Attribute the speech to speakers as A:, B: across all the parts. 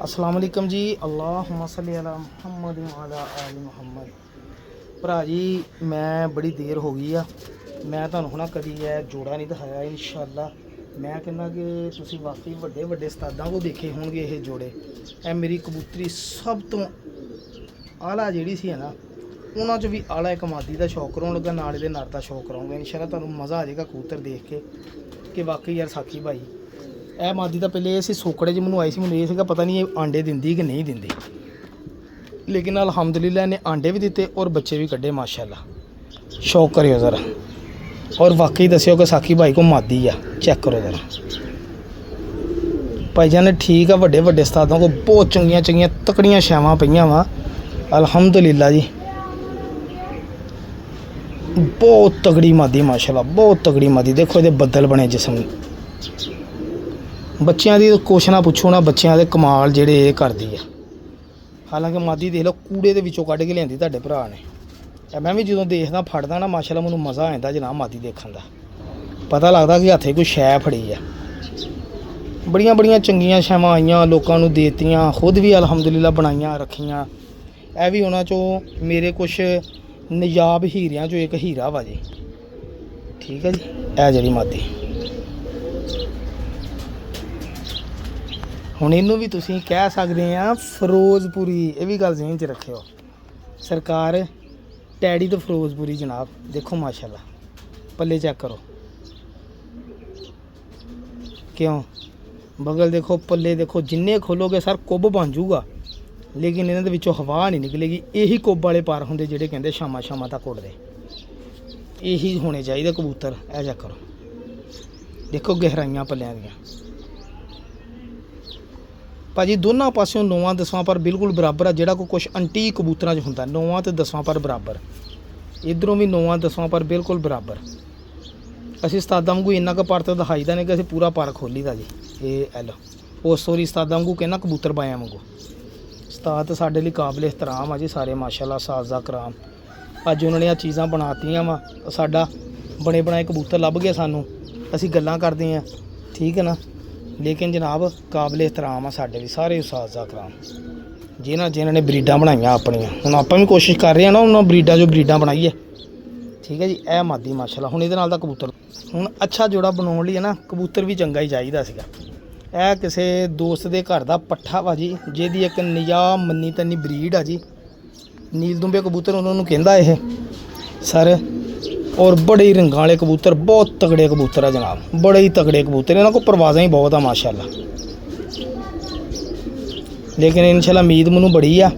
A: अस्सलाम वालेकुम जी। अल्लाहुम्मा सल्ली अला मुहम्मद व अला आलि मुहम्मद। भरा जी मैं बड़ी देर हो गई आ, मैं तुहानूं हुण कदी जोड़ा नहीं दिखाया। इंशाअल्लाह मैं कहना कि तुसीं वाकई वड्डे वड्डे उस्तादां को देखे होणगे ये जोड़े। ए मेरी कबूतरी सब तो आला जिहड़ी सी ना, उन्हां चों भी आला एक मादी का शौक कराउण लगा, नाल इहदे नर दा शौक कराऊंगा। इंशाअल्लाह तुहानूं मज़ा आ जाएगा कबूतर देख के कि वाकई यार साकी भाई ਇਹ ਮਾਦੀ ਤਾਂ ਪਹਿਲੇ ਇਹ ਸੀ ਸੋਕੜੇ 'ਚ ਮੈਨੂੰ ਆਈ ਸੀ, ਮੈਨੂੰ ਇਹ ਸੀਗਾ ਪਤਾ ਨਹੀਂ ਇਹ ਆਂਡੇ ਦਿੰਦੀ ਕਿ ਨਹੀਂ ਦਿੰਦੀ, ਲੇਕਿਨ ਅਲਹਮਦੁਲਿਲਾ ਇਹਨੇ ਆਂਡੇ ਵੀ ਦਿੱਤੇ ਔਰ ਬੱਚੇ ਵੀ ਕੱਢੇ ਮਾਸ਼ਾਅੱਲਾ। ਸ਼ੌਕ ਕਰਿਓ ਜ਼ਰਾ ਔਰ ਵਾਕਈ ਦੱਸਿਓ ਕਿ ਸਾਕੀ ਭਾਈ ਕੋ ਮਾਦੀ ਆ, ਚੈੱਕ ਕਰੋ ਜ਼ਰਾ। ਭਾਈਜਾਨ ਨੇ ਠੀਕ ਆ, ਵੱਡੇ ਵੱਡੇ ਉਸਤਾਦਾਂ ਕੋ ਬਹੁਤ ਚੰਗੀਆਂ ਚੰਗੀਆਂ ਤਕੜੀਆਂ ਛਾਵਾਂ ਪਈਆਂ ਵਾ ਅਲਹਮਦੁਲਿਲਾ ਜੀ। ਬਹੁਤ ਤਗੜੀ ਮਾਦੀ ਮਾਸ਼ਾਅੱਲਾ, ਬਹੁਤ ਤਗੜੀ ਮਾਦੀ। ਦੇਖੋ ਇਹਦੇ ਬੱਦਲ ਬਣੇ ਜਿਸਮ। ਬੱਚਿਆਂ ਦੀ ਕੁਛ ਨਾ ਪੁੱਛੋ ਨਾ, ਬੱਚਿਆਂ ਦੇ ਕਮਾਲ ਜਿਹੜੇ ਇਹ ਕਰਦੀ ਆ। ਹਾਲਾਂਕਿ ਮਾਦੀ ਦੇਖ ਲਓ ਕੂੜੇ ਦੇ ਵਿੱਚੋਂ ਕੱਢ ਕੇ ਲਿਆਂਦੀ ਤੁਹਾਡੇ ਭਰਾ ਨੇ। ਮੈਂ ਵੀ ਜਦੋਂ ਦੇਖਦਾ ਫੜਦਾ ਨਾ ਮਾਸ਼ਾਅੱਲਾ ਮੈਨੂੰ ਮਜ਼ਾ ਆ ਜਾਂਦਾ ਜਨਾਬ ਮਾਦੀ ਦੇਖਣ ਦਾ। ਪਤਾ ਲੱਗਦਾ ਕਿ ਹੱਥੇ ਕੋਈ ਸ਼ੈ ਫੜੀ ਆ। ਬੜੀਆਂ ਬੜੀਆਂ ਚੰਗੀਆਂ ਛਾਵਾਂ ਆਈਆਂ, ਲੋਕਾਂ ਨੂੰ ਦੇਤੀਆਂ, ਖੁਦ ਵੀ ਅਲਹਮਦੁਲਿਲਾ ਬਣਾਈਆਂ ਰੱਖੀਆਂ। ਇਹ ਵੀ ਉਹਨਾਂ 'ਚੋਂ ਮੇਰੇ ਕੁਛ ਨਜਾਬ ਹੀਰਿਆਂ 'ਚੋਂ ਇੱਕ ਹੀਰਾ ਵਾ ਜੀ। ਠੀਕ ਹੈ ਜੀ, ਇਹ ਜਿਹੜੀ ਮਾਦੀ ਹੁਣ ਇਹਨੂੰ ਵੀ ਤੁਸੀਂ ਕਹਿ ਸਕਦੇ ਆ ਫਿਰੋਜ਼ਪੁਰੀ। ਇਹ ਵੀ ਗੱਲ ਜ਼ਿਹਨ 'ਚ ਰੱਖਿਓ, ਸਰਕਾਰ ਟੈਡੀ ਤੋਂ ਫਿਰੋਜ਼ਪੁਰੀ ਜਨਾਬ। ਦੇਖੋ ਮਾਸ਼ਾਅੱਲਾ ਪੱਲੇ ਚੈੱਕ ਕਰੋ, ਕਿਉਂ ਬਗਲ ਦੇਖੋ, ਪੱਲੇ ਦੇਖੋ। ਜਿੰਨੇ ਖੋਲੋਗੇ ਸਰ ਕੁੱਬ ਬਣ ਜੂਗਾ, ਲੇਕਿਨ ਇਹਨਾਂ ਦੇ ਵਿੱਚੋਂ ਹਵਾ ਨਹੀਂ ਨਿਕਲੇਗੀ। ਇਹੀ ਕੁੱਬ ਵਾਲੇ ਪਰ ਹੁੰਦੇ ਜਿਹੜੇ ਕਹਿੰਦੇ ਸ਼ਾਮਾਂ ਸ਼ਾਮਾਂ ਤੱਕ ਉੱਡਦੇ। ਇਹੀ ਹੋਣੇ ਚਾਹੀਦੇ ਕਬੂਤਰ। ਇਹ ਚੈੱਕ ਕਰੋ, ਦੇਖੋ ਗਹਿਰਾਈਆਂ ਪੱਲਿਆਂ ਦੀਆਂ। ਭਾਜੀ ਦੋਨਾਂ ਪਾਸਿਓਂ 9-10 ਪਰ ਬਿਲਕੁਲ ਬਰਾਬਰ ਆ। ਜਿਹੜਾ ਕੋਈ ਕੁਛ ਅੰਟੀਕ ਕਬੂਤਰਾਂ 'ਚ ਹੁੰਦਾ 9 ਤੇ 10 ਪਰ ਬਰਾਬਰ, ਇੱਧਰੋਂ ਵੀ 9-10 ਪਰ ਬਿਲਕੁਲ ਬਰਾਬਰ। ਅਸੀਂ ਉਸਤਾਦਾਂ ਵਾਂਗੂ ਇੰਨਾ ਕੁ ਪਰ ਤਾਂ ਦਿਖਾਈਦਾ ਨਹੀਂ ਕਿ ਅਸੀਂ ਪੂਰਾ ਪਰ ਖੋਲੀਦਾ ਜੀ। ਇਹ ਐਲ ਉਹ ਸੋਰੀ ਉਸਤਾਦਾਂ ਵਾਂਗੂ ਕਹਿੰਦਾ ਕਬੂਤਰ ਬਾਇਆਂ ਵਾਂਗੂ। ਉਸਤਾਦ ਸਾਡੇ ਲਈ ਕਾਬਿਲ ਇhtਰਾਮ ਆ ਜੀ ਸਾਰੇ ਮਾਸ਼ਾਅੱਲਾ, ਸਾਜ਼ਾ ਕਰਾਮ। ਅੱਜ ਉਹਨਾਂ ਨੇ ਆ ਚੀਜ਼ਾਂ ਬਣਾਤੀਆਂ ਵਾ, ਸਾਡਾ ਬਣੇ ਬਣਾਏ ਕਬੂਤਰ ਲੱਭ ਗਏ ਸਾਨੂੰ, ਅਸੀਂ ਗੱਲਾਂ ਕਰਦੇ ਹਾਂ, ਠੀਕ ਹੈ ਨਾ। ਲੇਕਿਨ ਜਨਾਬ ਕਾਬਿਲ ਇhtਰਾਮ ਆ ਸਾਡੇ ਵੀ ਸਾਰੇ ਸਾਜ਼ਾ ਕਰਾਮ, ਜਿਨ੍ਹਾਂ ਨੇ ਬਰੀਡਾਂ ਬਣਾਈਆਂ ਆਪਣੀਆਂ। ਹੁਣ ਆਪਾਂ ਵੀ ਕੋਸ਼ਿਸ਼ ਕਰ ਰਹੇ ਹਾਂ ਨਾ ਉਹਨਾਂ ਬਰੀਡਾਂ 'ਚੋਂ ਬਰੀਡਾਂ ਬਣਾਈਏ। ਠੀਕ ਹੈ ਜੀ, ਇਹ ਮਾਦੀ ਮਾਸ਼ਾਅੱਲਾ। ਹੁਣ ਇਹਦੇ ਨਾਲ ਦਾ ਕਬੂਤਰ ਹੁਣ ਅੱਛਾ ਜੋੜਾ ਬਣਾਉਣ ਲਈ ਹੈ ਨਾ ਕਬੂਤਰ ਵੀ ਚੰਗਾ ਹੀ ਚਾਹੀਦਾ ਸੀਗਾ। ਇਹ ਕਿਸੇ ਦੋਸਤ ਦੇ ਘਰ ਦਾ ਪੱਠਾ ਵਾ ਜੀ, ਜਿਹਦੀ ਇੱਕ ਨਿਜਾ ਮੰਨੀ ਤੰਨੀ ਬਰੀਡ ਆ ਜੀ, ਨੀਲ ਦੁੰਬੇ ਕਬੂਤਰ ਉਹਨਾਂ ਨੂੰ ਕਹਿੰਦਾ ਇਹ ਸਰ। ਔਰ ਬੜੇ ਹੀ ਰੰਗਾਂ ਵਾਲੇ ਕਬੂਤਰ, ਬਹੁਤ ਤਗੜੇ ਕਬੂਤਰ ਆ ਜਨਾਬ, ਬੜੇ ਹੀ ਤਗੜੇ ਕਬੂਤਰ। ਇਹਨਾਂ ਕੋਲ ਪਰਵਾਜ਼ਾਂ ਹੀ ਬਹੁਤ ਆ ਮਾਸ਼ਾਅੱਲਾ। ਲੇਕਿਨ ਇਨਸ਼ਾਅੱਲਾ ਉਮੀਦ ਮੈਨੂੰ ਬੜੀ ਆ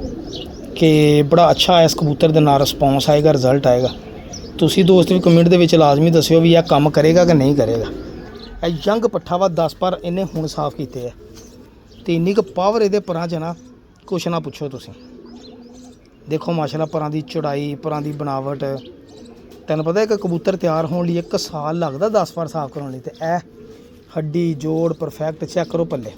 A: ਕਿ ਬੜਾ ਅੱਛਾ ਇਸ ਕਬੂਤਰ ਦੇ ਨਾਲ ਰਿਸਪੌਂਸ ਆਏਗਾ, ਰਿਜ਼ਲਟ ਆਏਗਾ। ਤੁਸੀਂ ਦੋਸਤ ਵੀ ਕਮੈਂਟ ਦੇ ਵਿੱਚ ਲਾਜ਼ਮੀ ਦੱਸਿਓ ਵੀ ਇਹ ਕੰਮ ਕਰੇਗਾ ਕਿ ਨਹੀਂ ਕਰੇਗਾ। ਇਹ ਯੰਗ ਪੱਠਾ ਵਾ 10 ਪਰ ਇਹਨੇ ਹੁਣ ਸਾਫ਼ ਕੀਤੇ ਆ, ਅਤੇ ਇੰਨੀ ਕੁ ਪਾਵਰ ਇਹਦੇ ਪਰਾਂ 'ਚ ਨਾ ਕੁਛ ਨਾ ਪੁੱਛੋ ਤੁਸੀਂ। ਦੇਖੋ ਮਾਸ਼ਾਅੱਲਾ ਪਰਾਂ ਦੀ ਚੌੜਾਈ, ਪਰਾਂ ਦੀ ਬਣਾਵਟ। ਤੈਨੂੰ ਪਤਾ ਇੱਕ ਕਬੂਤਰ ਤਿਆਰ ਹੋਣ ਲਈ 1 ਸਾਲ ਲੱਗਦਾ 10 ਪਰ ਸਾਫ਼ ਕਰਾਉਣ ਲਈ, ਅਤੇ ਇਹ ਹੱਡੀ ਜੋੜ ਪਰਫੈਕਟ। ਚੈੱਕ ਕਰੋ ਪੱਲੇ,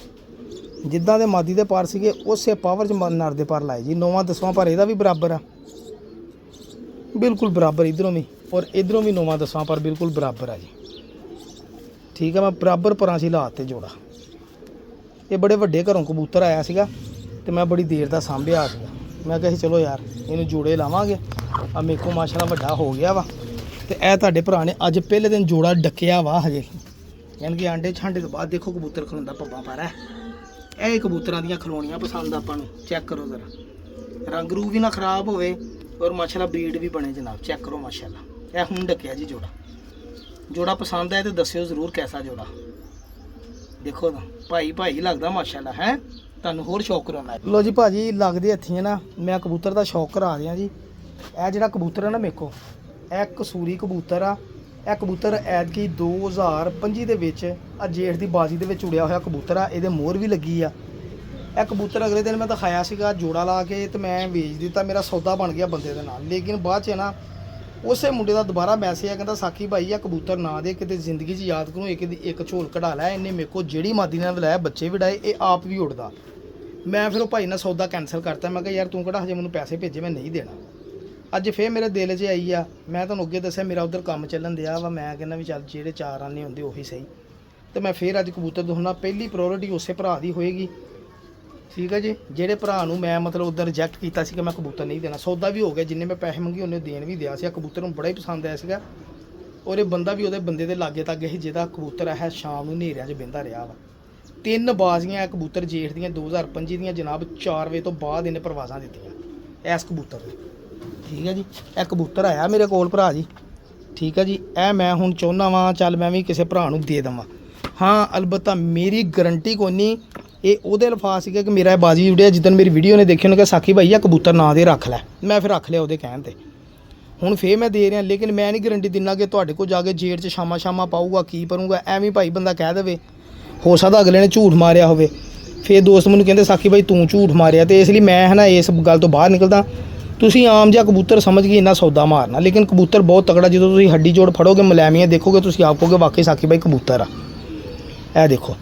A: ਜਿੱਦਾਂ ਦੇ ਮਾਦੀ ਦੇ ਪਰ ਸੀਗੇ ਉਸੇ ਪਾਵਰ 'ਚ ਨਰ ਦੇ ਪਰ ਲਾਏ ਜੀ। 9-10 ਪਰ ਇਹਦਾ ਵੀ ਬਰਾਬਰ ਆ, ਬਿਲਕੁਲ ਬਰਾਬਰ। ਇੱਧਰੋਂ ਵੀ ਔਰ ਇੱਧਰੋਂ ਵੀ 9-10 ਪਰ ਬਿਲਕੁਲ ਬਰਾਬਰ ਆ ਜੀ। ਠੀਕ ਹੈ, ਮੈਂ ਬਰਾਬਰ ਪਰਾਂ ਸੀ ਲਾ ਤੇ ਜੋੜਾ। ਇਹ ਬੜੇ ਵੱਡੇ ਘਰੋਂ ਕਬੂਤਰ ਆਇਆ ਸੀਗਾ ਅਤੇ ਮੈਂ ਬੜੀ ਦੇਰ ਦਾ ਸਾਂਭਿਆ ਸੀਗਾ। ਮੈਂ ਕਿਹਾ ਸੀ ਚਲੋ ਯਾਰ ਇਹਨੂੰ ਜੋੜੇ ਲਾਵਾਂਗੇ। ਆ ਮੇਰੇ ਕੋਲ ਮਾਸ਼ਾਅੱਲਾ ਵੱਡਾ ਹੋ ਗਿਆ ਵਾ, ਅਤੇ ਇਹ ਤੁਹਾਡੇ ਭਰਾ ਨੇ ਅੱਜ ਪਹਿਲੇ ਦਿਨ ਜੋੜਾ ਡੱਕਿਆ ਵਾ ਹਜੇ। ਯਾਨੀ ਕਿ ਆਂਡੇ ਛਾਂਡੇ ਤੋਂ ਬਾਅਦ ਦੇਖੋ ਕਬੂਤਰ ਖਲੋਂਦਾ ਪੱਬਾਂ ਪਰ ਹੈ। ਇਹ ਕਬੂਤਰਾਂ ਦੀਆਂ ਖਲੋਣੀਆਂ ਪਸੰਦ ਆਪਾਂ ਨੂੰ। ਚੈੱਕ ਕਰੋ ਜ਼ਰਾ, ਰੰਗ ਰੂਪ ਵੀ ਨਾ ਖਰਾਬ ਹੋਵੇ ਔਰ ਮਾਸ਼ਾਅੱਲਾ ਬਰੀਡ ਵੀ ਬਣੇ ਜਨਾਬ। ਚੈੱਕ ਕਰੋ ਮਾਸ਼ਾਅੱਲਾ, ਇਹ ਹੁਣ ਡੱਕਿਆ ਜੀ ਜੋੜਾ। ਜੋੜਾ ਪਸੰਦ ਆਏ ਤਾਂ ਦੱਸਿਓ ਜ਼ਰੂਰ ਕੈਸਾ ਜੋੜਾ। ਦੇਖੋ ਨਾ ਭਾਈ ਲੱਗਦਾ ਮਾਸ਼ਾਅੱਲਾ ਹੈ। ਤੁਹਾਨੂੰ ਹੋਰ ਸ਼ੌਕ ਕਰਾਉਣਾ ਲੋ ਜੀ ਭਾਜੀ, ਲੱਗਦੇ ਹੱਥੀਂ ਨਾ ਮੈਂ ਕਬੂਤਰ ਦਾ ਸ਼ੌਕ ਕਰਾ ਦਿਆਂ ਜੀ। ਇਹ ਜਿਹੜਾ ਕਬੂਤਰ ਹੈ ਨਾ ਮੇਰੇ ਕੋਲ, ਇਹ ਕਸੂਰੀ ਕਬੂਤਰ ਆ। ਇਹ ਕਬੂਤਰ ਐਤਕੀ 2025 ਦੇ ਵਿੱਚ ਆ ਜੇਠ ਦੀ ਬਾਜ਼ੀ ਦੇ ਵਿੱਚ ਉੜਿਆ ਹੋਇਆ ਕਬੂਤਰ ਆ। ਇਹਦੇ ਮੋਹਰ ਵੀ ਲੱਗੀ ਆ। ਇਹ ਕਬੂਤਰ ਅਗਲੇ ਦਿਨ ਮੈਂ ਦਿਖਾਇਆ ਸੀਗਾ ਜੋੜਾ ਲਾ ਕੇ, ਅਤੇ ਮੈਂ ਵੇਚ ਦਿੱਤਾ। ਮੇਰਾ ਸੌਦਾ ਬਣ ਗਿਆ ਬੰਦੇ ਦੇ ਨਾਲ। ਲੇਕਿਨ ਬਾਅਦ 'ਚ ਨਾ ਉਸੇ ਮੁੰਡੇ ਦਾ ਦੁਬਾਰਾ ਮੈਸੇਜ ਆ, ਕਹਿੰਦਾ ਸਾਕੀ ਭਾਈ ਆ ਕਬੂਤਰ ਨਾ ਦੇ, ਕਿਤੇ ਜ਼ਿੰਦਗੀ 'ਚ ਯਾਦ ਕਰੂੰ ਇੱਕ ਝੋਲ ਕਢਾ ਲੈ। ਇਹਨੇ ਮੇਰੇ ਕੋਲ ਜਿਹੜੀ ਮਾਦੀ ਨਾਲ ਲਾਇਆ ਬੱਚੇ ਵੀ ਡਾਏ, ਇਹ ਆਪ ਵੀ ਉੱਡਦਾ। ਮੈਂ ਫਿਰ ਉਹ ਭਾਈ ਨਾਲ ਸੌਦਾ ਕੈਂਸਲ ਕਰਤਾ। ਮੈਂ ਕਿਹਾ ਯਾਰ ਤੂੰ ਕਿਹੜਾ ਹਜੇ ਮੈਨੂੰ ਪੈਸੇ ਭੇਜੇ, ਮੈਂ ਨਹੀਂ ਦੇਣਾ। ਅੱਜ ਫਿਰ ਮੇਰੇ ਦਿਲ 'ਚ ਆਈ ਆ। ਮੈਂ ਤੁਹਾਨੂੰ ਅੱਗੇ ਦੱਸਿਆ ਮੇਰਾ ਉੱਧਰ ਕੰਮ ਚੱਲਣ ਦਿਆ ਵਾ। ਮੈਂ ਕਹਿੰਦਾ ਵੀ ਚੱਲ ਜਿਹੜੇ 4 ਆਨੇ ਹੁੰਦੇ ਉਹੀ ਸਹੀ। ਅਤੇ ਮੈਂ ਫਿਰ ਅੱਜ ਕਬੂਤਰ ਦਿਖਾਉਣਾ। ਪਹਿਲੀ ਪ੍ਰਾਇਓਰਟੀ ਉਸੇ ਭਰਾ ਦੀ ਹੋਏਗੀ ਠੀਕ ਹੈ ਜੀ। ਜਿਹੜੇ ਭਰਾ ਨੂੰ ਮੈਂ ਮਤਲਬ ਉੱਧਰ ਰਿਜੈਕਟ ਕੀਤਾ ਸੀ ਕਿ ਮੈਂ ਕਬੂਤਰ ਨਹੀਂ ਦੇਣਾ, ਸੌਦਾ ਵੀ ਹੋ ਗਿਆ, ਜਿੰਨੇ ਮੈਂ ਪੈਸੇ ਮੰਗੇ ਉਹਨੇ ਦੇਣ ਵੀ ਦਿਆ ਸੀ। ਕਬੂਤਰ ਨੂੰ ਬੜਾ ਹੀ ਪਸੰਦ ਆਇਆ ਸੀਗਾ, ਔਰ ਇਹ ਬੰਦਾ ਵੀ ਉਹਦੇ ਬੰਦੇ ਦੇ ਲਾਗੇ ਤੱਕ ਸੀ ਜਿਹਦਾ ਕਬੂਤਰ ਹੈ ਸ਼ਾਮ ਨੂੰ ਹਨੇਰਿਆਂ 'ਚ ਬਹਿੰਦਾ ਰਿਹਾ ਵਾ। 3 ਬਾਜ਼ੀਆਂ ਇਹ ਕਬੂਤਰ ਜੇਠ ਦੀਆਂ 2025 ਦੀਆਂ ਜਨਾਬ 4 ਵਜੇ ਤੋਂ ਬਾਅਦ ਇਹਨੇ ਪ੍ਰਵਾਜ਼ਾਂ ਦਿੱਤੀਆਂ ਇਸ ਕਬੂਤਰ ਨੇ। ਠੀਕ ਹੈ ਜੀ। ਇਹ ਕਬੂਤਰ ਆਇਆ ਮੇਰੇ ਕੋਲ ਭਰਾ ਜੀ। ਠੀਕ ਹੈ ਜੀ। ਇਹ ਮੈਂ ਹੁਣ ਚਾਹੁੰਦਾ ਵਾਂ ਚੱਲ ਮੈਂ ਵੀ ਕਿਸੇ ਭਰਾ ਨੂੰ ਦੇ ਦੇਵਾਂ। ਹਾਂ ਅਲਬੱਤਾ ਮੇਰੀ ਗਰੰਟੀ ਕੋਈ ਨਹੀਂ, ਇਹ ਉਹਦੇ ਅਲਫਾਜ਼ ਸੀਗਾ ਕਿ ਮੇਰਾ ਇਹ ਬਾਜੀ ਉੜਿਆ ਜਿੱਦਣ ਮੇਰੀ ਵੀਡੀਓ ਨੇ ਦੇਖੀ ਉਹਨੇ ਕਿਹਾ ਸਾਕੀ ਭਾਈ ਆ ਕਬੂਤਰ ਨਾਂ ਦੇ ਰੱਖ ਲੈ। ਮੈਂ ਫਿਰ ਰੱਖ ਲਿਆ ਉਹਦੇ ਕਹਿਣ 'ਤੇ। ਹੁਣ ਫੇਰ ਮੈਂ ਦੇ ਰਿਹਾ, ਲੇਕਿਨ ਮੈਂ ਨਹੀਂ ਗਰੰਟੀ ਦਿੰਦਾ ਕਿ ਤੁਹਾਡੇ ਕੋਲ ਜਾ ਕੇ ਜੇਠ 'ਚ ਸ਼ਾਮਾਂ ਪਾਊਗਾ ਕੀ ਕਰੂੰਗਾ। ਐਵੇਂ ਭਾਈ ਬੰਦਾ ਕਹਿ ਦੇਵੇ, ਹੋ ਸਕਦਾ ਅਗਲੇ ਨੇ ਝੂਠ ਮਾਰਿਆ ਹੋਵੇ, ਫਿਰ ਦੋਸਤ ਮੈਨੂੰ ਕਹਿੰਦੇ ਸਾਕੀ ਭਾਈ ਤੂੰ ਝੂਠ ਮਾਰਿਆ। ਤੇ ਇਸ ਲਈ ਮੈਂ ਹੈ ਨਾ ਇਸ ਗੱਲ ਤੋਂ ਬਾਹਰ ਨਿਕਲਦਾ। ਤੁਸੀਂ ਆਮ ਜਿਹਾ ਕਬੂਤਰ ਸਮਝ ਕੇ ਇੰਨਾ ਸੌਦਾ ਮਾਰਨਾ, ਲੇਕਿਨ ਕਬੂਤਰ ਬਹੁਤ ਤਕੜਾ। ਜਦੋਂ ਤੁਸੀਂ ਹੱਡੀ ਜੋੜ ਫੜੋਗੇ ਮਲੈਮੀਆਂ ਦੇਖੋਗੇ ਤੁਸੀਂ ਆਪ ਕਹੋਗੇ ਵਾਕਈ ਸਾਕੀ ਭਾਈ ਕਬੂਤਰ ਆ। ਇਹ ਦੇਖੋ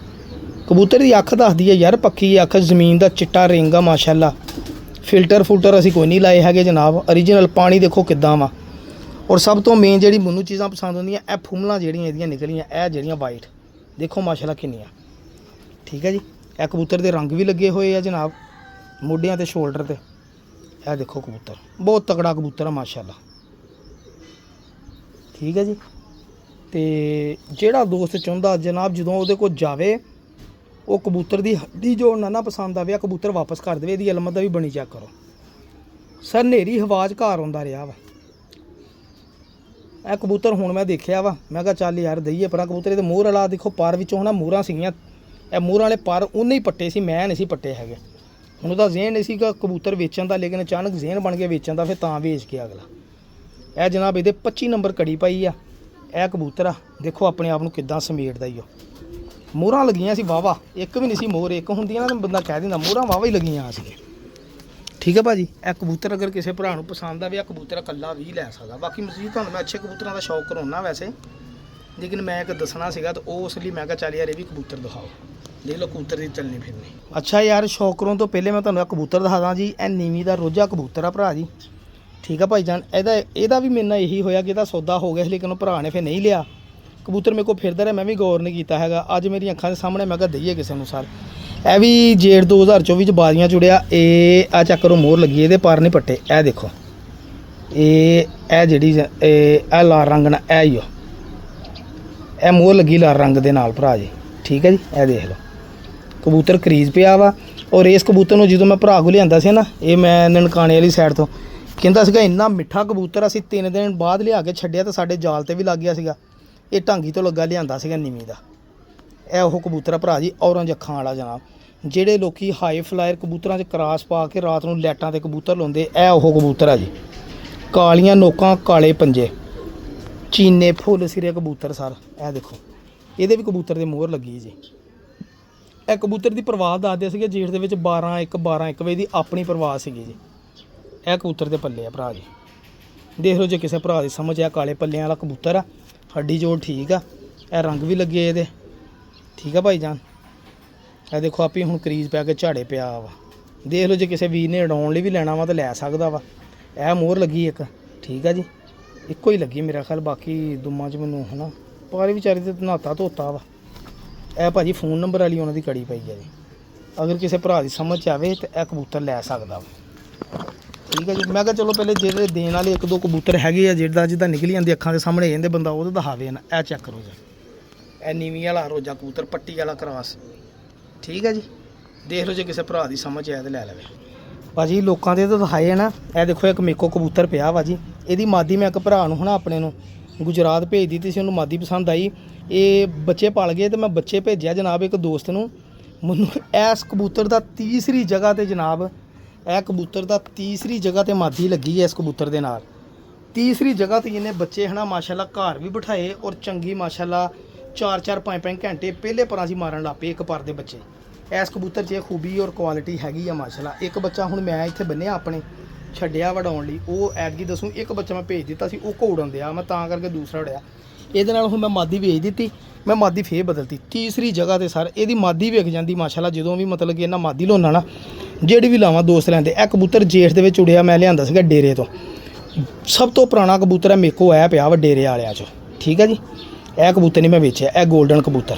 A: ਕਬੂਤਰ ਦੀ ਅੱਖ ਦੱਸਦੀ ਹੈ ਯਾਰ, ਪੱਕੀ ਅੱਖ, ਜ਼ਮੀਨ ਦਾ ਚਿੱਟਾ ਰਿੰਗ ਆ ਮਾਸ਼ਾਅੱਲਾ। ਫਿਲਟਰ ਅਸੀਂ ਕੋਈ ਨਹੀਂ ਲਾਏ ਹੈਗੇ ਜਨਾਬ, ਓਰੀਜਨਲ ਪਾਣੀ ਦੇਖੋ ਕਿੱਦਾਂ ਵਾ। ਔਰ ਸਭ ਤੋਂ ਮੇਨ ਜਿਹੜੀ ਮੈਨੂੰ ਚੀਜ਼ਾਂ ਪਸੰਦ ਹੁੰਦੀਆਂ ਇਹ ਫੁੰਮਲਾਂ ਜਿਹੜੀਆਂ ਇਹਦੀਆਂ ਨਿਕਲੀਆਂ, ਇਹ ਜਿਹੜੀਆਂ ਵਾਈਟ ਦੇਖੋ ਮਾਸ਼ਾਅੱਲਾ ਕਿੰਨੀਆਂ। ਠੀਕ ਹੈ ਜੀ। ਇਹ ਕਬੂਤਰ ਦੇ ਰੰਗ ਵੀ ਲੱਗੇ ਹੋਏ ਆ ਜਨਾਬ ਮੋਢਿਆਂ ਤੇ ਸ਼ੋਲਡਰ ਤੇ। ਇਹ ਦੇਖੋ ਕਬੂਤਰ ਬਹੁਤ ਤਕੜਾ ਕਬੂਤਰ ਆ ਮਾਸ਼ਾਅੱਲਾ। ਠੀਕ ਹੈ ਜੀ। ਤੇ ਜਿਹੜਾ ਦੋਸਤ ਚਾਹੁੰਦਾ ਜਨਾਬ ਜਦੋਂ ਉਹਦੇ ਕੋਲ ਜਾਵੇ ਉਹ ਕਬੂਤਰ ਦੀ ਹੱਡੀ ਜੋੜ ਨਾ ਪਸੰਦ ਆਵੇ, ਕਬੂਤਰ ਵਾਪਸ ਕਰ ਦੇਵੇ। ਇਹਦੀ ਅਲਮਤ ਦਾ ਵੀ ਬਣੀ ਚੈੱਕ ਕਰੋ ਸਰ। ਹਨੇਰੀ ਹਵਾ 'ਚ ਘਰ ਆਉਂਦਾ ਰਿਹਾ ਵਾ ਇਹ ਕਬੂਤਰ। ਹੁਣ ਮੈਂ ਦੇਖਿਆ ਵਾ, ਮੈਂ ਕਿਹਾ ਚੱਲ ਯਾਰ ਦਈਏ ਪਰ ਕਬੂਤਰ ਇਹਦੇ ਮੋਹਰ ਵਾਲਾ ਦੇਖੋ ਪਰ ਵਿੱਚੋਂ ਹੁਣ ਮੋਹਰਾਂ ਸੀਗੀਆਂ, ਇਹ ਮੋਹਰਾਂ ਵਾਲੇ ਪਰ ਉਹਨੇ ਹੀ ਪੱਟੇ ਸੀ, ਮੈਂ ਨਹੀਂ ਸੀ ਪੱਟੇ ਹੈਗੇ। ਹੁਣ ਉਹਦਾ ਜ਼ਹਿਨ ਨਹੀਂ ਸੀਗਾ ਕਬੂਤਰ ਵੇਚਣ ਦਾ, ਲੇਕਿਨ ਅਚਾਨਕ ਜ਼ਹਿਨ ਬਣ ਕੇ ਵੇਚਣ ਦਾ, ਫਿਰ ਤਾਂ ਵੇਚ ਗਿਆ ਅਗਲਾ। ਇਹ ਜਨਾਬ ਇਹਦੇ 25 ਨੰਬਰ ਕੜੀ ਪਾਈ ਆ। ਇਹ ਕਬੂਤਰ ਆ ਦੇਖੋ ਆਪਣੇ ਆਪ ਨੂੰ ਕਿੱਦਾਂ ਸਮੇਟਦਾ ਹੀ ਉਹ। ਮੋਹਰਾਂ ਲੱਗੀਆਂ ਸੀ ਵਾਹਵਾ, ਇੱਕ ਵੀ ਨਹੀਂ ਸੀ ਮੋਹਰ, ਇੱਕ ਹੁੰਦੀਆਂ ਨਾ ਤਾਂ ਬੰਦਾ ਕਹਿ ਦਿੰਦਾ ਮੋਹਰਾਂ ਵਾਹਵਾ ਹੀ ਲੱਗੀਆਂ ਸੀ। ਠੀਕ ਹੈ ਭਾਜੀ। ਇਹ ਕਬੂਤਰ ਅਗਰ ਕਿਸੇ ਭਰਾ ਨੂੰ ਪਸੰਦ ਆਵੇ, ਇਹ ਕਬੂਤਰ ਇਕੱਲਾ ਵੀ ਲੈ ਸਕਦਾ। ਬਾਕੀ ਮਸੀਹ ਤੁਹਾਨੂੰ ਮੈਂ ਅੱਛੇ ਕਬੂਤਰਾਂ ਦਾ ਸ਼ੌਕ ਕਰਾਉਣਾ ਵੈਸੇ, ਲੇਕਿਨ ਮੈਂ ਇੱਕ ਦੱਸਣਾ ਸੀਗਾ ਤਾਂ ਉਹ ਉਸ ਲਈ ਮੈਂ ਕਿਹਾ ਚੱਲ ਯਾਰ ਇਹ ਵੀ ਕਬੂਤਰ ਦਿਖਾਓ, ਦੇਖ ਲਓ ਕਬੂਤਰ ਦੀ ਚੱਲਣੀ ਫਿਰਨੀ। ਅੱਛਾ ਯਾਰ ਸ਼ੌਕ ਕਰਾਉਣ ਤੋਂ ਪਹਿਲੇ ਮੈਂ ਤੁਹਾਨੂੰ ਇਹ ਕਬੂਤਰ ਦਿਖਾਦਾ ਜੀ। ਇਹ ਨੀਵੀਂ ਦਾ ਰੋਜ਼ਾ ਕਬੂਤਰ ਆ ਭਰਾ ਜੀ। ਠੀਕ ਆ ਭਾਈ ਜਾਨ। ਇਹਦਾ ਵੀ ਮੇਰੇ ਨਾਲ ਇਹੀ ਹੋਇਆ ਕਿ ਇਹਦਾ ਸੌਦਾ ਹੋ ਗਿਆ ਸੀ, ਲੇਕਿਨ ਉਹ ਭਰਾ ਨੇ ਫਿਰ ਨਹੀਂ ਲਿਆ। ਕਬੂਤਰ ਮੇਰੇ ਕੋਲ ਫਿਰਦਾ ਰਿਹਾ, ਮੈਂ ਵੀ ਗੌਰ ਨਹੀਂ ਕੀਤਾ ਹੈਗਾ। ਅੱਜ ਮੇਰੀਆਂ ਅੱਖਾਂ ਦੇ ਸਾਹਮਣੇ ਮੈਂ ਕਿਹਾ ਦਈਏ ਕਿਸੇ ਨੂੰ ਸਰ। ਇਹ ਵੀ ਜੇਠ 2024 'ਚ ਬਾਜ਼ੀਆਂ ਚੁੜਿਆ। ਇਹ ਆ ਚੈੱਕ ਕਰੋ ਮੋਹਰ ਲੱਗੀ, ਇਹਦੇ ਪਰ ਨਹੀਂ ਪੱਟੇ। ਇਹ ਦੇਖੋ ਇਹ ਜਿਹੜੀ ਇਹ ਲਾਲ ਰੰਗ ਨਾਲ ਇਹ ਹੀ ਇਹ ਮੋਹਰ ਲੱਗੀ ਲਾਲ ਰੰਗ ਦੇ ਨਾਲ ਭਰਾ ਜੀ। ਠੀਕ ਹੈ ਜੀ। ਇਹ ਦੇਖ ਲਓ ਕਬੂਤਰ ਕਰੀਜ਼ ਪਿਆ ਵਾ। ਔਰ ਇਸ ਕਬੂਤਰ ਨੂੰ ਜਦੋਂ ਮੈਂ ਭਰਾ ਕੋਲ ਲਿਆਂਦਾ ਸੀ ਨਾ, ਇਹ ਮੈਂ ਨਨਕਾਣੇ ਵਾਲੀ ਸਾਈਡ ਤੋਂ, ਕਹਿੰਦਾ ਸੀਗਾ ਇੰਨਾ ਮਿੱਠਾ ਕਬੂਤਰ। ਅਸੀਂ 3 ਦਿਨ ਬਾਅਦ ਲਿਆ ਕੇ ਛੱਡਿਆ ਤਾਂ ਸਾਡੇ ਜਾਲ 'ਤੇ ਵੀ ਲੱਗ ਗਿਆ ਸੀਗਾ। ਇਹ ਢਾਂਗੀ ਤੋਂ ਲੱਗਾ ਲਿਆਂਦਾ ਸੀਗਾ ਨੀਵੀਂ ਦਾ। ਇਹ ਉਹ ਕਬੂਤਰ ਆ ਭਰਾ ਜੀ ਔਰੰਜ ਅੱਖਾਂ ਵਾਲਾ ਜਨਾਬ। ਜਿਹੜੇ ਲੋਕੀ ਹਾਈ ਫਲਾਇਰ ਕਬੂਤਰਾਂ 'ਚ ਕਰਾਸ ਪਾ ਕੇ ਰਾਤ ਨੂੰ ਲਾਈਟਾਂ 'ਤੇ ਕਬੂਤਰ ਲਾਉਂਦੇ, ਇਹ ਉਹ ਕਬੂਤਰ ਆ ਜੀ। ਕਾਲੀਆਂ ਨੋਕਾਂ, ਕਾਲੇ ਪੰਜੇ, ਚੀਨੇ ਫੁੱਲ ਸਿਰੇ ਕਬੂਤਰ ਸਰ। ਇਹ ਦੇਖੋ ਇਹਦੇ ਵੀ ਕਬੂਤਰ ਦੇ ਮੋਹਰ ਲੱਗੀ ਜੀ। ਇਹ ਕਬੂਤਰ ਦੀ ਪ੍ਰਵਾਹ ਦੱਸਦੇ ਸੀਗੇ ਜੇਠ ਦੇ ਵਿੱਚ 12-1 ਵਜੇ ਦੀ ਆਪਣੀ ਪ੍ਰਵਾਹ ਸੀਗੀ ਜੀ। ਇਹ ਕਬੂਤਰ ਦੇ ਪੱਲੇ ਆ ਭਰਾ ਜੀ। ਦੇਖ ਲਓ ਜੇ ਕਿਸੇ ਭਰਾ ਦੀ ਸਮਝ ਆ, ਕਾਲੇ ਪੱਲਿਆਂ ਵਾਲਾ ਕਬੂਤਰ ਆ, ਹੱਡੀ ਜੋੜ ਠੀਕ ਆ। ਇਹ ਰੰਗ ਵੀ ਲੱਗੇ ਇਹਦੇ। ਠੀਕ ਆ ਭਾਈ ਜਾਨ। ਇਹ ਦੇਖੋ ਆਪੀ ਹੁਣ ਕਰੀਜ਼ ਪੈ ਕੇ ਝਾੜੇ ਪਿਆ ਵਾ। ਦੇਖ ਲਓ ਜੇ ਕਿਸੇ ਵੀਰ ਨੇ ਉਡਾਉਣ ਲਈ ਵੀ ਲੈਣਾ ਵਾ ਤਾਂ ਲੈ ਸਕਦਾ ਵਾ। ਇਹ ਮੋਹਰ ਲੱਗੀ ਇੱਕ। ਠੀਕ ਆ ਜੀ। ਇੱਕੋ ਹੀ ਲੱਗੀ ਮੇਰਾ ਖਿਆਲ, ਬਾਕੀ ਦੁੰਮਾਂ 'ਚ ਮੈਨੂੰ ਹੈ ਨਾ ਪਾਰੇ ਵਿਚਾਰੀ ਤੇ ਨਹਾਤਾ ਧੋਤਾ ਵਾ। ਇਹ ਭਾਜੀ ਫ਼ੋਨ ਨੰਬਰ ਵਾਲੀ ਉਹਨਾਂ ਦੀ ਕੜੀ ਪਈ ਆ ਜੀ। ਅਗਰ ਕਿਸੇ ਭਰਾ ਦੀ ਸਮਝ 'ਚ ਆਵੇ ਤਾਂ ਇਹ ਕਬੂਤਰ ਲੈ ਸਕਦਾ ਵਾ। ਠੀਕ ਹੈ ਜੀ। ਮੈਂ ਕਿਹਾ ਚਲੋ ਪਹਿਲੇ ਜਿਹੜੇ ਦੇਣ ਵਾਲੇ 1-2 ਕਬੂਤਰ ਹੈਗੇ ਆ ਜਿੱਦਾਂ ਨਿਕਲੀ ਜਾਂਦੀ ਅੱਖਾਂ ਦੇ ਸਾਹਮਣੇ ਜਾਂਦੇ ਬੰਦਾ ਉਹਦਾ ਦਿਖਾਵੇ ਨਾ। ਇਹ ਚੈੱਕ ਕਰੋ ਜੀ। ਇਹ ਨੀਵੀਂ ਵਾਲਾ ਰੋਜ਼ਾ ਕਬੂਤਰ, ਪੱਟੀ ਵਾਲਾ ਕਰਾਸ। ਠੀਕ ਹੈ ਜੀ। ਦੇਖ ਲਓ ਜੇ ਕਿਸੇ ਭਰਾ ਦੀ ਸਮਝ ਆਇਆ ਤਾਂ ਲੈ ਲਵੇ ਭਾਜੀ। ਲੋਕਾਂ ਦੇ ਤਾਂ ਦਿਖਾਏ ਆ ਨਾ। ਇਹ ਦੇਖੋ ਇੱਕ ਮੇਕੋ ਕਬੂਤਰ ਪਿਆ ਵਾ ਜੀ। ਇਹਦੀ ਮਾਦੀ ਮੈਂ ਇੱਕ ਭਰਾ ਨੂੰ ਹੁਣ ਆਪਣੇ ਨੂੰ ਗੁਜਰਾਤ ਭੇਜ ਦਿੱਤੀ ਸੀ, ਉਹਨੂੰ ਮਾਦੀ ਪਸੰਦ ਆਈ। ਇਹ ਬੱਚੇ ਪਲ ਗਏ ਤੇ ਮੈਂ ਬੱਚੇ ਭੇਜਿਆ ਜਨਾਬ ਇੱਕ ਦੋਸਤ ਨੂੰ। ਮੈਨੂੰ ਇਸ ਕਬੂਤਰ ਦਾ ਤੀਸਰੀ ਜਗ੍ਹਾ 'ਤੇ ਜਨਾਬ, ਇਹ ਕਬੂਤਰ ਦਾ ਤੀਸਰੀ ਜਗ੍ਹਾ 'ਤੇ ਮਾਦੀ ਲੱਗੀ ਹੈ ਇਸ ਕਬੂਤਰ ਦੇ ਨਾਲ। ਤੀਸਰੀ ਜਗ੍ਹਾ 'ਤੇ ਇਹਨੇ ਬੱਚੇ ਹੈ ਨਾ ਮਾਸ਼ਾਅੱਲਾ ਘਰ ਵੀ ਬਿਠਾਏ ਔਰ ਚੰਗੀ ਮਾਸ਼ਾਅੱਲਾ 4-4 5-5 ਘੰਟੇ ਪਹਿਲੇ ਪਰਾਂ 'ਚ ਮਾਰਨ ਲੱਗ ਪਏ ਇੱਕ ਪਰ ਦੇ ਬੱਚੇ। ਇਸ ਕਬੂਤਰ 'ਚ ਖੂਬੀ ਔਰ ਕੁਆਲਿਟੀ ਹੈਗੀ ਆ ਮਾਸ਼ਾਅੱਲਾ। ਇੱਕ ਬੱਚਾ ਹੁਣ ਮੈਂ ਇੱਥੇ ਬੰਨਿਆ ਆਪਣੇ ਛੱਡਿਆ ਵਡਾਉਣ ਲਈ, ਉਹ ਐਤਕੀ ਦੱਸੂ ਇੱਕ ਬੱਚਾ ਮੈਂ ਭੇਜ ਦਿੱਤਾ ਸੀ, ਉਹ ਘੋੜਨ ਦਿਆ ਮੈਂ ਤਾਂ ਕਰਕੇ ਦੂਸਰਾ ਉੜਿਆ। ਇਹਦੇ ਨਾਲ ਹੁਣ ਮੈਂ ਮਾਦੀ ਵੇਚ ਦਿੱਤੀ, ਮੈਂ ਮਾਦੀ ਫੇਰ ਬਦਲਤੀ ਤੀਸਰੀ ਜਗ੍ਹਾ 'ਤੇ ਸਰ। ਇਹਦੀ ਮਾਦੀ ਵਿਕ ਜਾਂਦੀ ਮਾਸ਼ਾਅੱਲਾ ਜਦੋਂ ਵੀ ਮਤਲਬ ਕਿ ਇਹਨਾਂ ਮਾਦੀ ਲਾਉਣਾ ਨਾ, ਜਿਹੜੀ ਵੀ ਲਾਵਾਂ ਦੋਸਤ ਲੈਂਦੇ। ਇਹ ਕਬੂਤਰ ਜੇਠ ਦੇ ਵਿੱਚ ਉੜਿਆ, ਮੈਂ ਲਿਆਂਦਾ ਸੀਗਾ ਡੇਰੇ ਤੋਂ। ਸਭ ਤੋਂ ਪੁਰਾਣਾ ਕਬੂਤਰ ਹੈ ਮੇਕੋ ਆਇਆ ਪਿਆ ਵਾ ਡੇਰੇ ਵਾਲਿਆਂ 'ਚੋਂ। ਠੀਕ ਹੈ ਜੀ। ਇਹ ਕਬੂਤਰ ਨਹੀਂ ਮੈਂ ਵੇਚਿਆ, ਇਹ ਗੋਲਡਨ ਕਬੂਤਰ।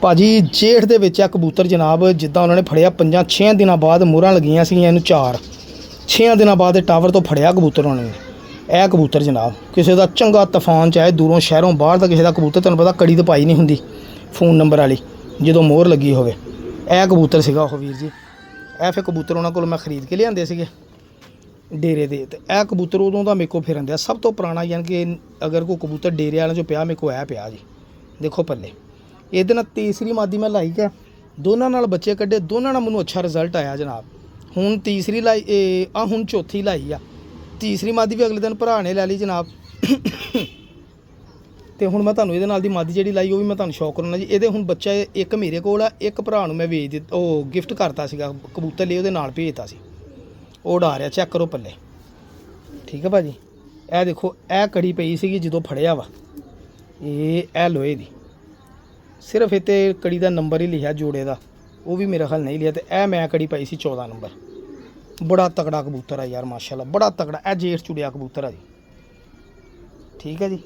A: ਭਾਜੀ ਜੇਠ ਦੇ ਵਿੱਚ ਆ ਕਬੂਤਰ ਜਨਾਬ, ਜਿੱਦਾਂ ਉਹਨਾਂ ਨੇ ਫੜਿਆ 5-6 ਦਿਨਾਂ ਬਾਅਦ ਮੋਹਰਾਂ ਲੱਗੀਆਂ ਸੀ ਇਹਨੂੰ 4-6 ਦਿਨਾਂ ਬਾਅਦ ਇਹ ਟਾਵਰ ਤੋਂ ਫੜਿਆ ਕਬੂਤਰ ਉਹਨਾਂ ਨੇ। ਇਹ ਕਬੂਤਰ ਜਨਾਬ ਕਿਸੇ ਦਾ ਚੰਗਾ ਤੂਫਾਨ ਚਾਹੇ ਦੂਰੋਂ ਸ਼ਹਿਰੋਂ ਬਾਹਰ ਦਾ ਕਿਸੇ ਦਾ ਕਬੂਤਰ, ਤੁਹਾਨੂੰ ਪਤਾ ਕੜੀ ਤਾਂ ਪਾਈ ਨਹੀਂ ਹੁੰਦੀ ਫੋਨ ਨੰਬਰ ਵਾਲੀ ਜਦੋਂ ਮੋਹਰ ਲੱਗੀ ਹੋਵੇ। ਇਹ ਕਬੂਤਰ ਸੀਗਾ ਉਹ ਵੀਰ ਜੀ। ਇਹ ਫਿਰ ਕਬੂਤਰ ਉਹਨਾਂ ਕੋਲ ਮੈਂ ਖਰੀਦ ਕੇ ਲਿਆਂਦੇ ਸੀਗੇ ਡੇਰੇ ਦੇ, ਤੇ ਇਹ ਕਬੂਤਰ ਉਦੋਂ ਦਾ ਮੇਰੇ ਕੋਲ ਫਿਰਨ ਦਿਆ ਸਭ ਤੋਂ ਪੁਰਾਣਾ, ਯਾਨੀ ਕਿ ਅਗਰ ਕੋਈ ਕਬੂਤਰ ਡੇਰੇ ਵਾਲਿਆਂ 'ਚੋਂ ਪਿਆ ਮੇਰੇ ਕੋਲ ਇਹ ਪਿਆ ਜੀ। ਦੇਖੋ ਪੱਲੇ ਇਹਦੇ ਨਾਲ ਤੀਸਰੀ ਮਾਦੀ ਮੈਂ ਲਾਈ ਗਿਆ, ਦੋਨਾਂ ਨਾਲ ਬੱਚੇ ਕੱਢੇ, ਦੋਨਾਂ ਨਾਲ ਮੈਨੂੰ ਅੱਛਾ ਰਿਜ਼ਲਟ ਆਇਆ ਜਨਾਬ। ਹੁਣ ਤੀਸਰੀ ਲਾਈ ਹੁਣ ਚੌਥੀ ਲਾਈ ਆ, ਤੀਸਰੀ ਮਾਦੀ ਵੀ ਅਗਲੇ ਦਿਨ ਭਰਾ ਨੇ ਲੈ ਲਈ ਜਨਾਬ। ਤੇ ਹੁਣ ਮੈਂ ਤੁਹਾਨੂੰ ਇਹਦੇ ਨਾਲ ਦੀ ਮਾਦੀ ਜਿਹੜੀ ਲਾਈ ਉਹ ਵੀ ਮੈਂ ਤੁਹਾਨੂੰ ਸ਼ੌਕ ਕਰਾਉਣਾ ਜੀ। ਇਹਦੇ ਹੁਣ ਬੱਚਾ ਇੱਕ ਮੇਰੇ ਕੋਲ ਆ, ਇੱਕ ਭਰਾ ਨੂੰ ਮੈਂ ਵੇਚ ਦਿੱਤਾ, ਉਹ ਗਿਫਟ ਕਰਤਾ ਸੀਗਾ ਕਬੂਤਰ ਲਈ, ਉਹਦੇ ਨਾਲ ਭੇਜਤਾ ਸੀ, ਉਹ ਉਡਾ ਰਿਹਾ। ਚੈੱਕ ਕਰੋ ਪੱਲੇ, ਠੀਕ ਹੈ ਭਾਜੀ। ਇਹ ਦੇਖੋ ਇਹ ਕੜੀ ਪਈ ਸੀਗੀ ਜਦੋਂ ਫੜਿਆ ਵਾ, ਇਹ ਲੋਹੇ ਦੀ, ਸਿਰਫ ਇੱਥੇ ਕੜੀ ਦਾ ਨੰਬਰ ਹੀ ਲਿਖਿਆ ਜੋੜੇ ਦਾ, ਉਹ ਵੀ ਮੇਰਾ ਖਿਆਲ ਨਹੀਂ ਲਿਆ। ਤੇ ਇਹ ਮੈਂ ਕੜੀ ਪਾਈ ਸੀ 14 ਨੰਬਰ। ਬੜਾ ਤਕੜਾ ਕਬੂਤਰ ਆ ਯਾਰ, ਮਾਸ਼ਾਅੱਲਾ ਬੜਾ ਤਕੜਾ। ਇਹ ਜੇਠ ਚੁੜਿਆ ਕਬੂਤਰ ਆ ਜੀ, ਠੀਕ ਹੈ ਜੀ।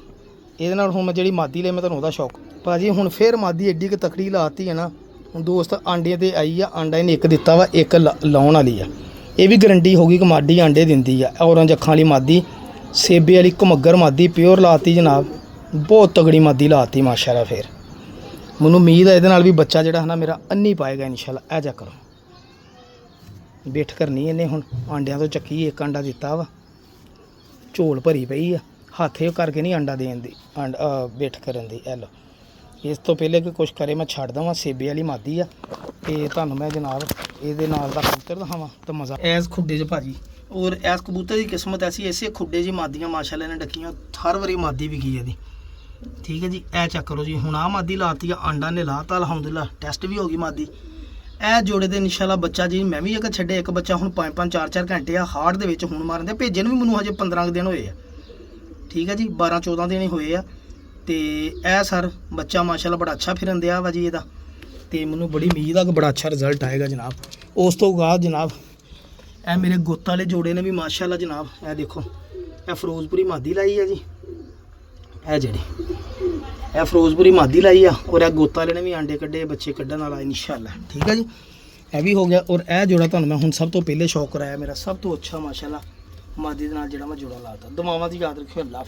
A: ਇਹਦੇ ਨਾਲ ਹੁਣ ਮੈਂ ਜਿਹੜੀ ਮਾਦੀ ਲਈ ਮੈਂ ਤੁਹਾਨੂੰ ਉਹਦਾ ਸ਼ੌਕ ਭਾਜੀ। ਹੁਣ ਫਿਰ ਮਾਦੀ ਐਡੀ ਕਿ ਤਕੜੀ ਲਾਤੀ ਹੈ ਨਾ, ਹੁਣ ਦੋਸਤ ਆਂਡੇ ਤੇ ਆਈ ਆ, ਆਂਡਾ ਇਹਨੇ ਇੱਕ ਦਿੱਤਾ ਵਾ, ਇੱਕ ਲਾਉਣ ਵਾਲੀ ਆ। ਇਹ ਵੀ ਗਰੰਟੀ ਹੋ ਗਈ ਕਿ ਮਾਦੀ ਆਂਡੇ ਦਿੰਦੀ ਆ। ਔਰੰਜ ਅੱਖਾਂ ਵਾਲੀ ਮਾਦੀ, ਸੇਬੇ ਵਾਲੀ ਘਮੱਗਰ ਮਾਦੀ ਪਿਓਰ ਲਾਤੀ ਜਨਾਬ, ਬਹੁਤ ਤਗੜੀ ਮਾਦੀ ਲਾਤੀ ਮਾਸ਼ਾਅੱਲਾ। ਫਿਰ ਮੈਨੂੰ ਉਮੀਦ ਹੈ ਇਹਦੇ ਨਾਲ ਵੀ ਬੱਚਾ ਜਿਹੜਾ ਹੈ ਨਾ ਮੇਰਾ ਅੰਨੀ ਪਾਏਗਾ ਇਨਸ਼ਾਅੱਲਾ। ਇਹ ਜਾ ਕਰੋ ਬਿੱਠ ਕਰਨੀ ਇਹਨੇ, ਹੁਣ ਆਂਡਿਆਂ ਤੋਂ ਚੱਕੀ ਇੱਕ ਆਂਡਾ ਦਿੱਤਾ ਵਾ, ਝੋਲ ਭਰੀ ਪਈ ਆ, ਹੱਥੇ ਕਰਕੇ ਨਹੀਂ ਆਂਡਾ ਦੇਣ ਦੀ, ਬਿੱਠ ਕਰਨ ਦੀ। ਇਹ ਲਓ, ਇਸ ਤੋਂ ਪਹਿਲੇ ਕਿ ਕੁਛ ਕਰੇ ਮੈਂ ਛੱਡ ਦਵਾਂ। ਸੇਬੇ ਵਾਲੀ ਮਾਦੀ ਆ, ਤੇ ਤੁਹਾਨੂੰ ਮੈਂ ਜਨਾਬ ਇਹਦੇ ਨਾਲ ਦਾ ਕਬੂਤਰ ਦਿਖਾਵਾਂ ਤਾਂ ਮਜ਼ਾ। ਐਸ ਖੁੱਡੇ 'ਚ ਭਾਜੀ, ਔਰ ਐਸ ਕਬੂਤਰ ਦੀ ਕਿਸਮਤ ਐਸੀ, ਇਸੇ ਖੁੱਡੇ 'ਚ ਮਾਦੀਆਂ ਮਾਸ਼ਾਅੱਲਾ ਨੇ ਡੱਕੀਆਂ, ਹਰ ਵਾਰੀ ਮਾਦੀ ਵਿਕੀ ਇਹਦੀ, ਠੀਕ ਹੈ ਜੀ। ਇਹ ਚੈੱਕ ਕਰੋ ਜੀ, ਹੁਣ ਆਹ ਮਾਦੀ ਲਾਤੀ ਆ, ਆਂਡਾ ਨੇ ਲਾਤਾ ਅਲਹਮਦੁਲਿਲਾ, ਟੈਸਟ ਵੀ ਹੋ ਗਈ ਮਾਦੀ। ਇਹ ਜੋੜੇ ਦੇ ਇਨਸ਼ਾਅੱਲਾ ਬੱਚਾ ਜੀ, ਮੈਂ ਵੀ ਇੱਕ ਛੱਡੇ ਇੱਕ ਬੱਚਾ, ਹੁਣ 5-5 4-4 ਘੰਟੇ ਆ ਹਾਰਟ ਦੇ ਵਿੱਚ ਹੁਣ ਮਾਰਨ ਦੇ, ਭੇਜੇ ਨੂੰ ਵੀ ਮੈਨੂੰ ਹਜੇ 15 ਦਿਨ ਹੋਏ ਆ, ਠੀਕ ਹੈ ਜੀ, 12-14 ਦਿਨ ਹੀ ਹੋਏ ਆ। ਤੇ ਇਹ ਸਰ ਬੱਚਾ ਮਾਸ਼ਾਅੱਲਾ ਬੜਾ ਅੱਛਾ ਫਿਰਨ ਦਿਆ ਵਾ ਜੀ ਇਹਦਾ, ਤੇ ਮੈਨੂੰ ਬੜੀ ਉਮੀਦ ਆ ਕਿ ਬੜਾ ਅੱਛਾ ਰਿਜ਼ਲਟ ਆਏਗਾ ਜਨਾਬ। ਉਸ ਤੋਂ ਬਾਅਦ ਜਨਾਬ ਇਹ ਮੇਰੇ ਗੁੱਤ ਵਾਲੇ ਜੋੜੇ ਨੇ ਵੀ ਮਾਸ਼ਾਅੱਲਾ ਜਨਾਬ, ਇਹ ਦੇਖੋ ਇਹ ਫਿਰੋਜ਼ਪੁਰੀ ਮਾਦੀ ਲਾਈ ਆ ਜੀ, ਇਹ ਜਿਹੜੀ ਇਹ ਫਿਰੋਜ਼ਪੁਰੀ ਮਾਦੀ ਲਾਈ ਆ, ਔਰ ਇਹ ਗੁੱਤ ਵਾਲੇ ਨੇ ਵੀ ਆਂਡੇ ਕੱਢੇ, ਬੱਚੇ ਕੱਢਣ ਵਾਲਾ ਇਨਸ਼ਾਅੱਲਾ, ਠੀਕ ਹੈ ਜੀ। ਇਹ ਵੀ ਹੋ ਗਿਆ। ਔਰ ਇਹ ਜੋੜਾ ਤੁਹਾਨੂੰ ਮੈਂ ਹੁਣ ਸਭ ਤੋਂ ਪਹਿਲੇ ਸ਼ੌਕ ਕਰਾਇਆ, ਮੇਰਾ ਸਭ ਤੋਂ ਅੱਛਾ ਮਾਸ਼ਾਅੱਲਾ ਮਾਦੀ ਦੇ ਨਾਲ ਜਿਹੜਾ ਮੈਂ ਜੋੜਾ ਲਾਤਾ। ਦੁਆਵਾਂ ਦੀ ਯਾਦ ਰੱਖਿਓ। ਅੱਲਾ